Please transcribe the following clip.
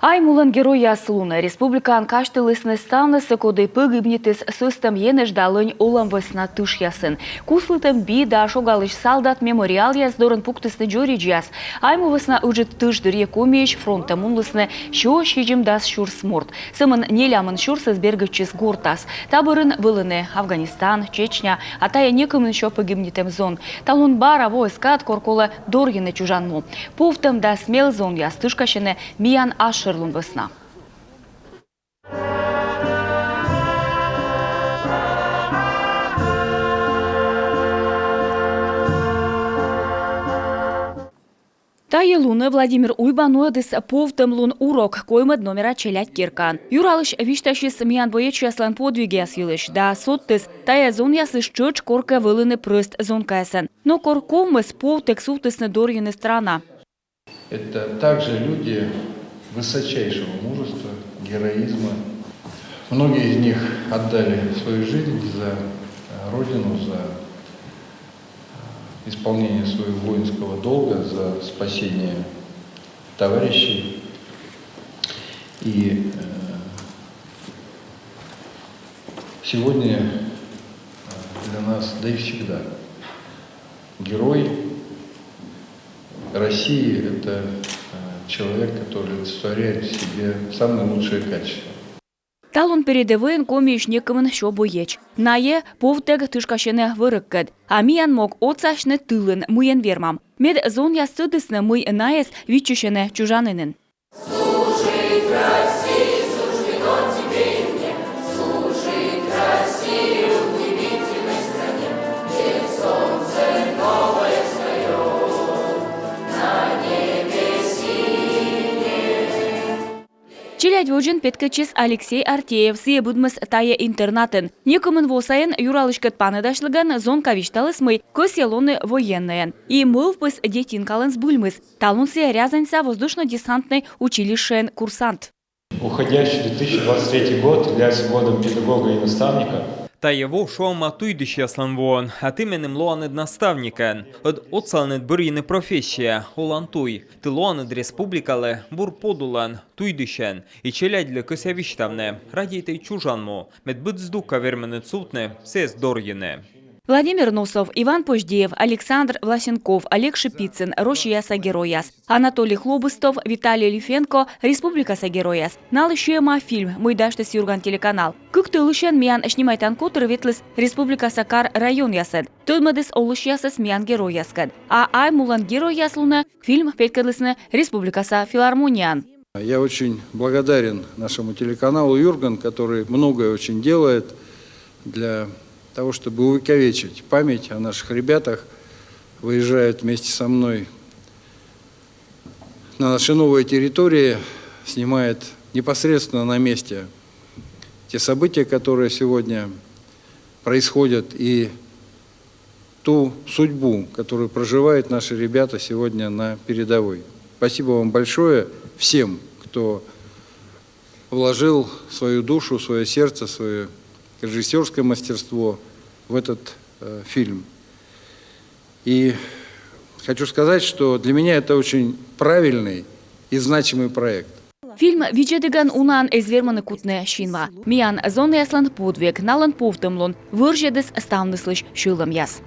Аймулан герой яслуны. Республикан каштылысны ставнысы коды пыгыбнитыс сөстем енеждалын олам весна тыш ясын. Куслытым би да шогалыш солдат мемориал яздорын пуктысны джори джаз. Айму весна уджит тыш дырье комеч фронта мунлысны шо шижим дас шур сморт. Сымын нелямын шур сызбергачис гортас. Табырын вылыны Афганистан, Чечня, а тая некымын шо пыгыбнитем зон. Талун бара войскат коркола доргины чужанму. Повтым да смел зон ястышкашыны миян ашыр весна. Тае луны Владимир Уйбануэдыс повтым лун урок коймад номера челять киркан. Юралыш вишташис миян боеч яслан подвиги ясилыш, да соттыс тая зон ясыш чоч корка вылыны прыст зон кайсан. Но коркомыс повтек сутысны дорьяны страна. Это также люди высочайшего мужества, героизма. Многие из них отдали свою жизнь за Родину, за исполнение своего воинского долга, за спасение товарищей. И сегодня для нас, да и всегда, герой России – это человек, который олицетворяет в себе самые лучшие качества. Талон передовын комиш некымын шо боеч. Нае повтег тышкашене вырыккад. А миян мог отсашны тылын муен вермам. Мед зон ястыдысны мый наес вичушене чужанынын. Служить России, суждено тебе и мне. Служить России в удивительной стране, где солнце новое встает на небе синее. Челядь воджин петкачис Алексей Артеев сие будмыс тая интернатын. Некымын восайын юралышкат паныдашлыган зон кавишталыс мый көселоны военныян. И мылпыс детинкалынс бульмыс. Талун сие рязанься воздушно-десантный училищен курсант. Уходящий 2023 год является годом педагога и наставника. Та его шома туйдыш яслан вон, а ты менем лоанед наставникен. От отцалнед бұрйыны профессия, олантуй. Ты лоанед республикалы, бур подулан, туйдышен. И челядлі көсявиштавне, радейтай чужанму. Мед быдздука верменед сутне, сес дорьыны. Владимир Носов, Иван Пождеев, Александр Власенков, Олег Шипицын, Рошия Сагерояс, Анатолий Хлобыстов, Виталий Лифенко, Республика Сагерояс. Налышема фильм «Мойдаштес Юрган телеканал». Күкті лышен миян шнимайтан котыр ветлес Республика Сакар район ясад. Тудмадыс олыш ясас миян герой яскад. А аймулан герой яслуна фильм петкадлысны Республика Са филармониян. Я очень благодарен нашему телеканалу «Юрган», который многое очень делает для того, чтобы увековечить память о наших ребятах, выезжают вместе со мной на наши новые территории, снимает непосредственно на месте те события, которые сегодня происходят, и ту судьбу, которую проживают наши ребята сегодня на передовой. Спасибо вам большое всем, кто вложил свою душу, свое сердце, свое режиссерское мастерство в этот фильм. И хочу сказать, что для меня это очень правильный и значимый проект. Фильм «Вичедыган унан эзверманы кутне шинва». Миян зоны яслан подвиг, налан повтымлон, выржедыс ставныслыш шылым яс.